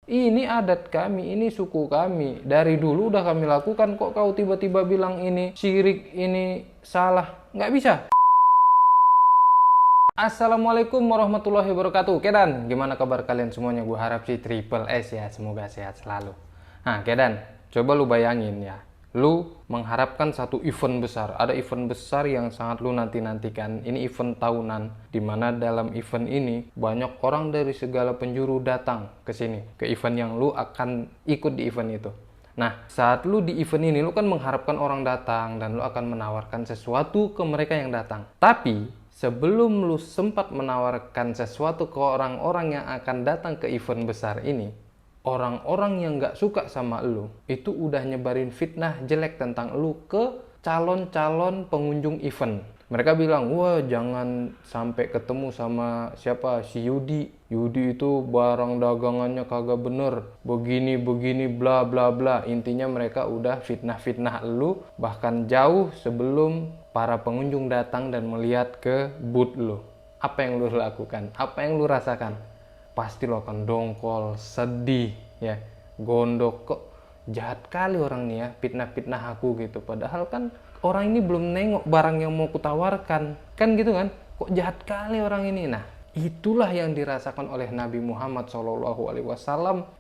Ini adat kami, ini suku kami. Dari dulu udah kami lakukan, kok kau tiba-tiba bilang ini syirik, ini salah. Nggak bisa. Assalamualaikum warahmatullahi wabarakatuh. Kedan, gimana kabar kalian semuanya? Gue harap sih triple S ya, semoga sehat selalu. Nah, Kedan, coba lu bayangin ya. Lu mengharapkan satu event besar. Ada event besar yang sangat lu nanti-nantikan. Ini event tahunan, dimana dalam event ini banyak orang dari segala penjuru datang ke sini, ke event yang lu akan ikut di event itu. Nah, saat lu di event ini, lu kan mengharapkan orang datang dan lu akan menawarkan sesuatu ke mereka yang datang. Tapi, sebelum lu sempat menawarkan sesuatu ke orang-orang yang akan datang ke event besar ini, orang-orang yang gak suka sama lu itu udah nyebarin fitnah jelek tentang lu ke calon-calon pengunjung event. Mereka bilang, wah jangan sampai ketemu sama siapa, si Yudi. Yudi itu barang dagangannya kagak bener, begini bla bla bla. Intinya mereka udah fitnah-fitnah lu bahkan jauh sebelum para pengunjung datang dan melihat ke booth lu. Apa yang lu lakukan? Apa yang lu rasakan? Pasti lo akan dongkol, sedih, ya, gondok. Kok jahat kali orang nih ya, fitnah-fitnah aku gitu. Padahal kan orang ini belum nengok barang yang mau kutawarkan, kan gitu kan? Kok jahat kali orang ini. Nah, itulah yang dirasakan oleh Nabi Muhammad SAW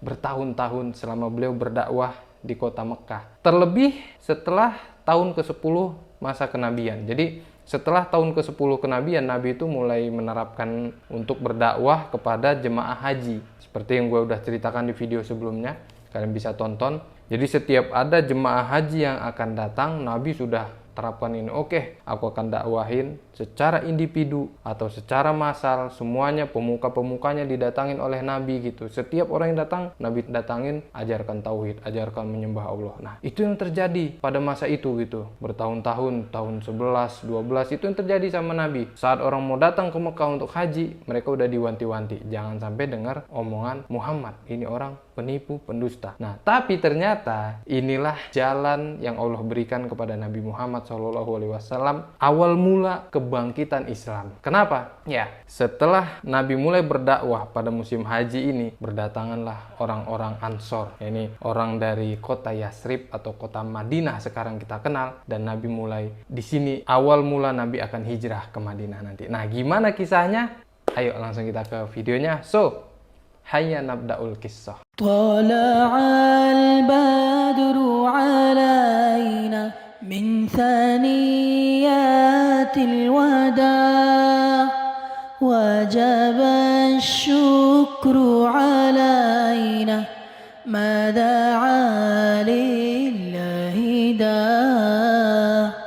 bertahun-tahun selama beliau berdakwah di kota Mekah. Terlebih setelah tahun ke-10 masa kenabian. Jadi setelah tahun ke-10 kenabian, Nabi itu mulai menerapkan untuk berdakwah kepada jemaah haji. Seperti yang gue udah ceritakan di video sebelumnya, kalian bisa tonton. Jadi setiap ada jemaah haji yang akan datang, Nabi sudah terapkan ini. Oke, aku akan dakwahin secara individu atau secara massal, semuanya pemuka-pemukanya didatangin oleh Nabi gitu. Setiap orang yang datang, Nabi datangin, ajarkan tauhid, ajarkan menyembah Allah. Nah, itu yang terjadi pada masa itu gitu. Bertahun-tahun, tahun 11, 12 itu yang terjadi sama Nabi. Saat orang mau datang ke Mekah untuk haji, mereka udah diwanti-wanti, jangan sampai dengar omongan Muhammad, ini orang penipu, pendusta. Nah, tapi ternyata inilah jalan yang Allah berikan kepada Nabi Muhammad SAW awal mula kebangkitan Islam. Kenapa? Ya, setelah Nabi mulai berdakwah pada musim haji ini, berdatanganlah orang-orang Ansor. Ini orang dari kota Yasrib atau kota Madinah sekarang kita kenal, dan Nabi mulai di sini awal mula Nabi akan hijrah ke Madinah nanti. Nah, gimana kisahnya? Ayo langsung kita ke videonya. So, hayya nabda'ul qissah. Tala'al badru alaina min thaniyatil wada' wajaba syukru alaina ma da'a lillahi da'.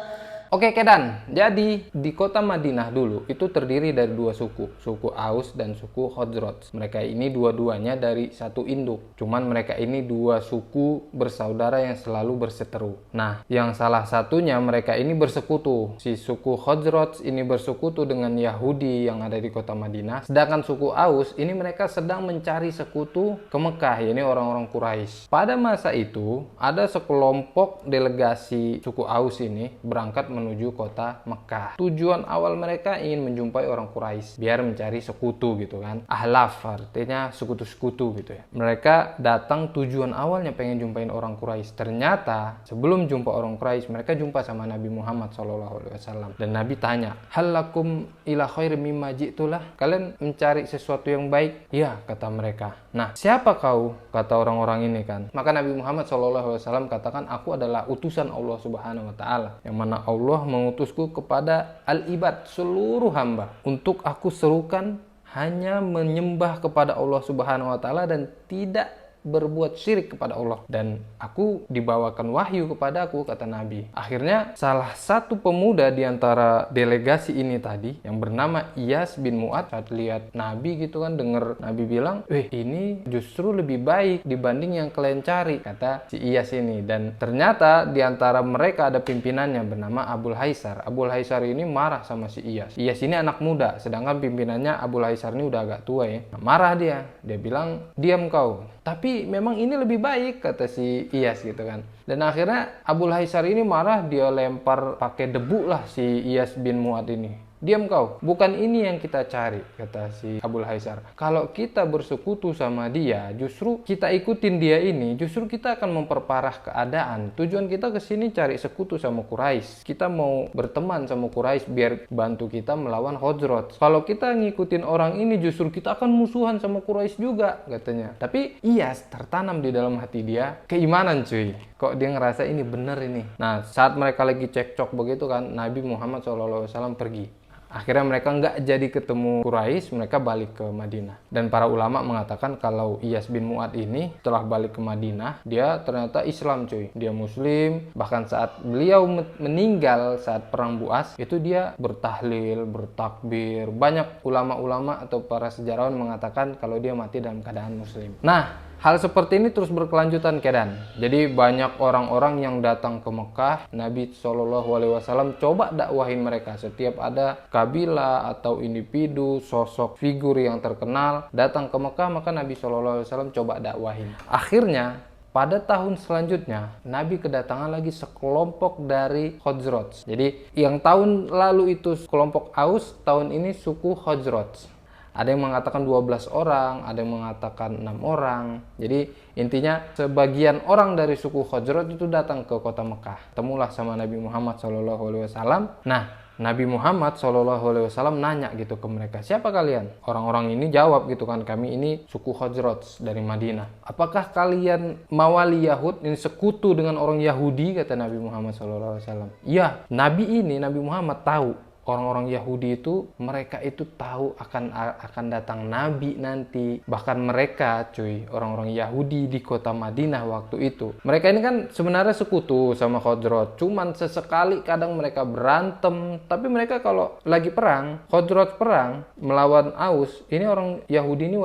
Oke Kedan, jadi di kota Madinah dulu itu terdiri dari dua suku, suku Aus dan suku Khazraj. Mereka ini dua-duanya dari satu induk, cuman mereka ini dua suku bersaudara yang selalu berseteru. Nah, yang salah satunya mereka ini bersekutu. Si suku Khazraj ini bersekutu dengan Yahudi yang ada di kota Madinah, sedangkan suku Aus ini mereka sedang mencari sekutu ke Mekah, yakni orang-orang Quraisy. Pada masa itu, ada sekelompok delegasi suku Aus ini berangkat menuju kota Mekah. Tujuan awal mereka ingin menjumpai orang Quraisy biar mencari sekutu gitu kan. Ahlaf artinya sekutu-sekutu gitu ya. Mereka datang tujuan awalnya pengen jumpain orang Quraisy. Ternyata sebelum jumpa orang Quraisy, mereka jumpa sama Nabi Muhammad SAW. Dan Nabi tanya, "Hal lakum ila khair mimma ji'tulah?" Kalian mencari sesuatu yang baik? Ya, kata mereka. Nah, siapa kau? Kata orang-orang ini kan. Maka Nabi Muhammad SAW katakan, aku adalah utusan Allah Subhanahu Wa Taala, yang mana Allah mengutusku kepada al-ibad, seluruh hamba, untuk aku serukan hanya menyembah kepada Allah Subhanahu Wa Taala dan tidak berbuat syirik kepada Allah, dan aku dibawakan wahyu kepada aku, kata Nabi. Akhirnya salah satu pemuda di antara delegasi ini tadi yang bernama Iyas bin Mu'ad saat lihat Nabi gitu kan, dengar Nabi bilang, ini justru lebih baik dibanding yang kalian cari, kata si Iyas ini. Dan ternyata di antara mereka ada pimpinannya bernama Abul Haisar. Abul Haisar ini marah sama si Iyas. Iyas ini anak muda, sedangkan pimpinannya Abul Haisar ini udah agak tua ya. Nah, marah dia bilang, diam kau. Tapi memang ini lebih baik, kata si Iyas gitu kan. Dan akhirnya Abul Haisar ini marah, dia lempar pakai debu lah si Iyas bin Mu'ad ini. Diam kau, bukan ini yang kita cari, kata si Abul Haisar. Kalau kita bersekutu sama dia, justru kita ikutin dia ini, justru kita akan memperparah keadaan. Tujuan kita ke sini cari sekutu sama Quraisy. Kita mau berteman sama Quraisy biar bantu kita melawan Khazraj. Kalau kita ngikutin orang ini, justru kita akan musuhan sama Quraisy juga, katanya. Tapi Iyas tertanam di dalam hati dia keimanan, cuy. Kok dia ngerasa ini bener ini. Nah, saat mereka lagi cekcok begitu kan, Nabi Muhammad SAW pergi. Akhirnya mereka nggak jadi ketemu Quraisy, mereka balik ke Madinah. Dan para ulama mengatakan kalau Iyas bin Mu'ad ini setelah balik ke Madinah, dia ternyata Islam, cuy. Dia Muslim, bahkan saat beliau meninggal saat perang Bu'as, itu dia bertahlil, bertakbir. Banyak ulama-ulama atau para sejarawan mengatakan kalau dia mati dalam keadaan Muslim. Nah, hal seperti ini terus berkelanjutan, Kedan. Jadi banyak orang-orang yang datang ke Mekah, Nabi SAW coba dakwahin mereka. Setiap ada kabilah atau individu, sosok figur yang terkenal datang ke Mekah, maka Nabi SAW coba dakwahin. Akhirnya pada tahun selanjutnya, Nabi kedatangan lagi sekelompok dari Khazraj. Jadi yang tahun lalu itu kelompok Aus, tahun ini suku Khazraj. Ada yang mengatakan 12 orang, ada yang mengatakan 6 orang. Jadi intinya sebagian orang dari suku Khazraj itu datang ke kota Mekah. Temulah sama Nabi Muhammad SAW. Nah, Nabi Muhammad SAW nanya gitu ke mereka, siapa kalian? Orang-orang ini jawab gitu kan, kami ini suku Khazraj dari Madinah. Apakah kalian mawali Yahud, ini sekutu dengan orang Yahudi, kata Nabi Muhammad SAW. Iya, Nabi Muhammad tahu. Orang-orang Yahudi itu, mereka itu tahu akan datang Nabi nanti. Bahkan mereka, cuy, orang-orang Yahudi di kota Madinah waktu itu. Mereka ini kan sebenarnya sekutu sama Khazraj. Cuman sesekali kadang mereka berantem. Tapi mereka kalau lagi perang, Khazraj perang melawan Aus, ini orang Yahudi ini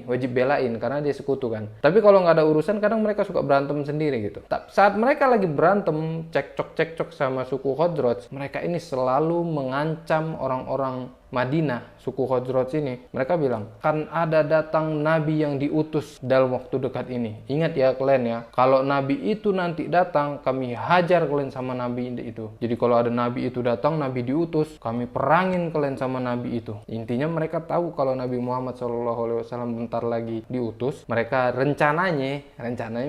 wajib belain karena dia sekutu kan. Tapi kalau nggak ada urusan, kadang mereka suka berantem sendiri gitu. Saat mereka lagi berantem, cekcok sama suku Khazraj, mereka ini selalu mengancam orang-orang Madinah, suku Khazraj ini. Mereka bilang, kan ada datang Nabi yang diutus dalam waktu dekat ini. Ingat ya kalian ya, kalau Nabi itu nanti datang, kami hajar kalian sama Nabi itu. Jadi kalau ada Nabi itu datang, Nabi diutus, kami perangin kalian sama Nabi itu. Intinya mereka tahu kalau Nabi Muhammad SAW bentar lagi diutus. Mereka rencananya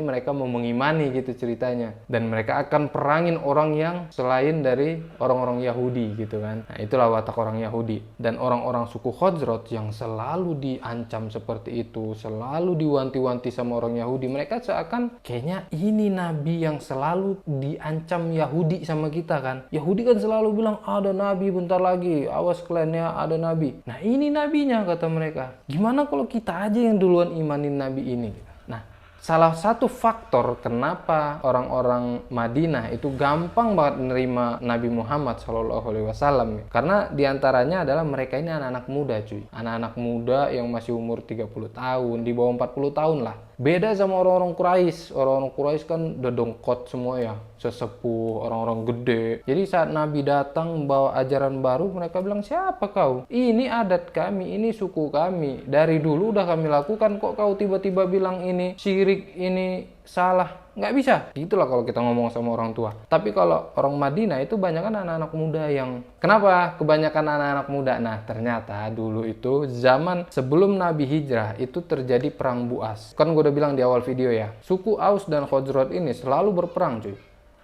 mereka mau mengimani gitu ceritanya. Dan mereka akan perangin orang yang selain dari orang-orang Yahudi gitu kan. Nah, itulah watak orang Yahudi. Dan orang-orang suku Khazraj yang selalu diancam seperti itu, selalu diwanti-wanti sama orang Yahudi, mereka seakan kayaknya ini Nabi yang selalu diancam Yahudi sama kita kan. Yahudi kan selalu bilang ada Nabi bentar lagi, awas kalian ya, ada Nabi. Nah ini Nabinya, kata mereka. Gimana kalau kita aja yang duluan imanin Nabi ini? Nah, salah satu faktor kenapa orang-orang Madinah itu gampang banget menerima Nabi Muhammad SAW, karena diantaranya adalah mereka ini anak-anak muda, cuy. Anak-anak muda yang masih umur 30 tahun, di bawah 40 tahun lah. Beda sama orang-orang Quraisy. Orang-orang Quraisy kan udah dongkot semua ya, sesepuh, orang-orang gede. Jadi saat Nabi datang membawa ajaran baru, mereka bilang, siapa kau? Ini adat kami, ini suku kami. Dari dulu udah kami lakukan, kok kau tiba-tiba bilang ini syirik, ini salah. Nggak bisa. Itulah kalau kita ngomong sama orang tua. Tapi kalau orang Madinah itu banyak kan anak-anak muda yang... Kenapa kebanyakan anak-anak muda? Nah, ternyata dulu itu zaman sebelum Nabi hijrah itu terjadi perang Bu'as. Kan gue udah bilang di awal video ya. Suku Aus dan Khazraj ini selalu berperang, cuy.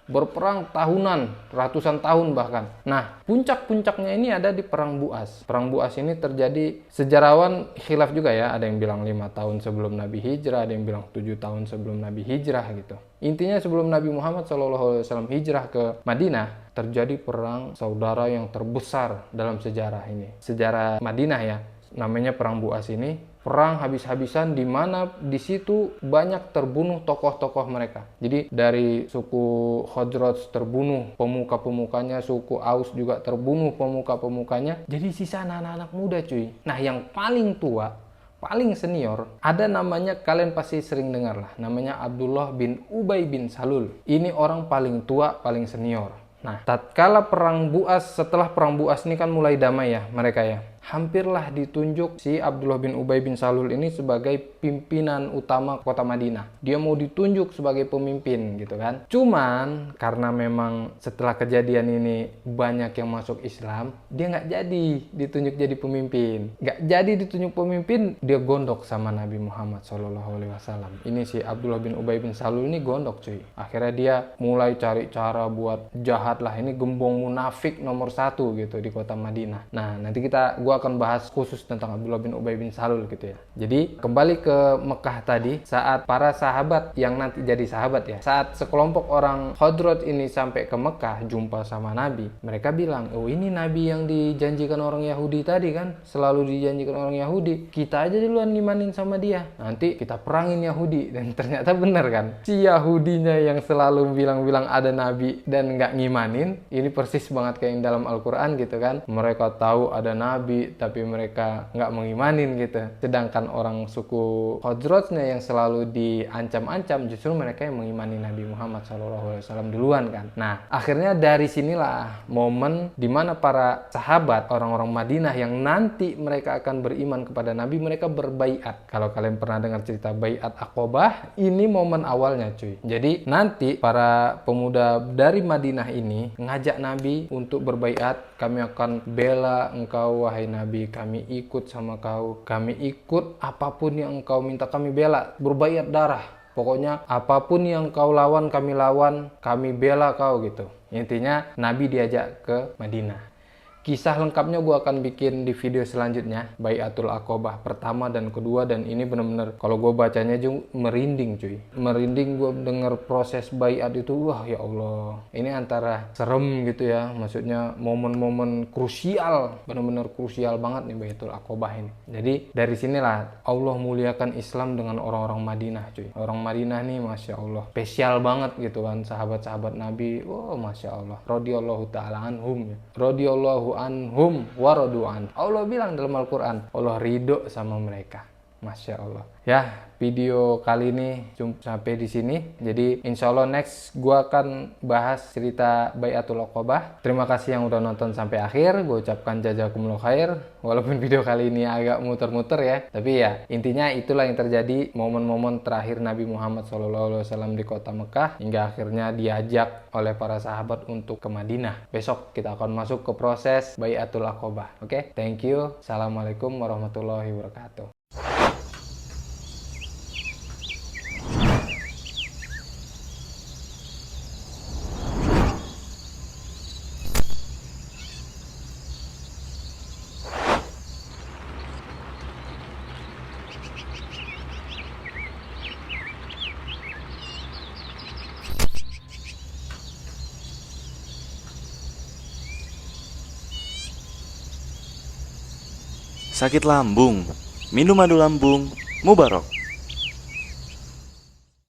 Berperang tahunan, ratusan tahun bahkan. Nah, puncak-puncaknya ini ada di perang Bu'as. Perang Bu'as ini terjadi, sejarawan khilaf juga ya. Ada yang bilang 5 tahun sebelum Nabi hijrah, ada yang bilang 7 tahun sebelum Nabi hijrah gitu. Intinya sebelum Nabi Muhammad SAW hijrah ke Madinah, terjadi perang saudara yang terbesar dalam sejarah ini. Sejarah Madinah ya, namanya perang Bu'as ini. Perang habis-habisan di mana di situ banyak terbunuh tokoh-tokoh mereka. Jadi dari suku Khazraj terbunuh pemuka-pemukanya, suku Aus juga terbunuh pemuka-pemukanya. Jadi sisa anak-anak muda, cuy. Nah, yang paling tua, paling senior, ada namanya, kalian pasti sering dengar lah, namanya Abdullah bin Ubay bin Salul. Ini orang paling tua, paling senior. Nah, tatkala perang Bu'as, setelah perang Bu'as ini kan mulai damai ya mereka ya. hampirlah ditunjuk si Abdullah bin Ubay bin Salul ini sebagai pimpinan utama kota Madinah. Dia mau ditunjuk sebagai pemimpin gitu kan. Cuman karena memang setelah kejadian ini banyak yang masuk Islam, dia nggak jadi ditunjuk jadi pemimpin. Nggak jadi ditunjuk pemimpin, dia gondok sama Nabi Muhammad SAW. Ini si Abdullah bin Ubay bin Salul ini gondok cuy. Akhirnya dia mulai cari cara buat jahat lah. Ini gembong munafik nomor 1 gitu di kota Madinah. Nah, nanti gua akan bahas khusus tentang Abdullah bin Ubay bin Salul gitu ya. Jadi kembali ke Mekah tadi, saat para sahabat yang nanti jadi sahabat ya, saat sekelompok orang Khazraj ini sampai ke Mekah jumpa sama Nabi, mereka bilang, oh ini Nabi yang dijanjikan orang Yahudi tadi kan, selalu dijanjikan orang Yahudi, kita aja duluan ngimanin sama dia, nanti kita perangin Yahudi. Dan ternyata bener kan, si Yahudinya yang selalu bilang-bilang ada Nabi dan nggak ngimanin, ini persis banget kayak yang dalam Al-Quran gitu kan. Mereka tahu ada Nabi tapi mereka nggak mengimanin gitu. Sedangkan orang suku Khazrajnya yang selalu diancam-ancam, justru mereka yang mengimani Nabi Muhammad SAW duluan kan. Nah, akhirnya dari sinilah momen dimana para sahabat orang-orang Madinah yang nanti mereka akan beriman kepada Nabi, mereka berbaiat. Kalau kalian pernah dengar cerita Baiat Aqobah, ini momen awalnya cuy. Jadi nanti para pemuda dari Madinah ini ngajak Nabi untuk berbaiat. Kami akan bela engkau wahai Nabi, kami ikut sama kau, kami ikut apapun yang engkau minta, kami bela, berbaiat darah. Pokoknya apapun yang kau lawan, kami bela kau gitu. Intinya Nabi diajak ke Madinah. Kisah lengkapnya gue akan bikin di video selanjutnya, Baiatul Aqobah pertama dan kedua, dan ini bener-bener kalau gue bacanya juga merinding cuy. Merinding gue denger proses baiat itu, wah ya Allah. Ini antara serem gitu ya, maksudnya momen-momen krusial, bener-bener krusial banget nih Baiatul Aqobah ini. Jadi dari sinilah Allah muliakan Islam dengan orang-orang Madinah cuy. Orang Madinah nih Masya Allah, spesial banget gitu kan, sahabat-sahabat Nabi, wow Masya Allah. Radiyallahu ta'ala anhum ya. Radiyallahu anhum waradu'an. Allah bilang dalam Al-Quran, Allah ridho sama mereka. Masya Allah. Ya, video kali ini sampai di sini. Jadi insya Allah next gue akan bahas cerita Baiatul Aqobah. Terima kasih yang udah nonton sampai akhir. Gue ucapkan jazakumullah khair. Walaupun video kali ini agak muter-muter ya, tapi ya intinya itulah yang terjadi, momen-momen terakhir Nabi Muhammad SAW di kota Mekah hingga akhirnya diajak oleh para sahabat untuk ke Madinah. Besok kita akan masuk ke proses Baiatul Aqobah. Oke, thank you. Assalamualaikum warahmatullahi wabarakatuh. Sakit lambung, minum madu lambung, Mubarok.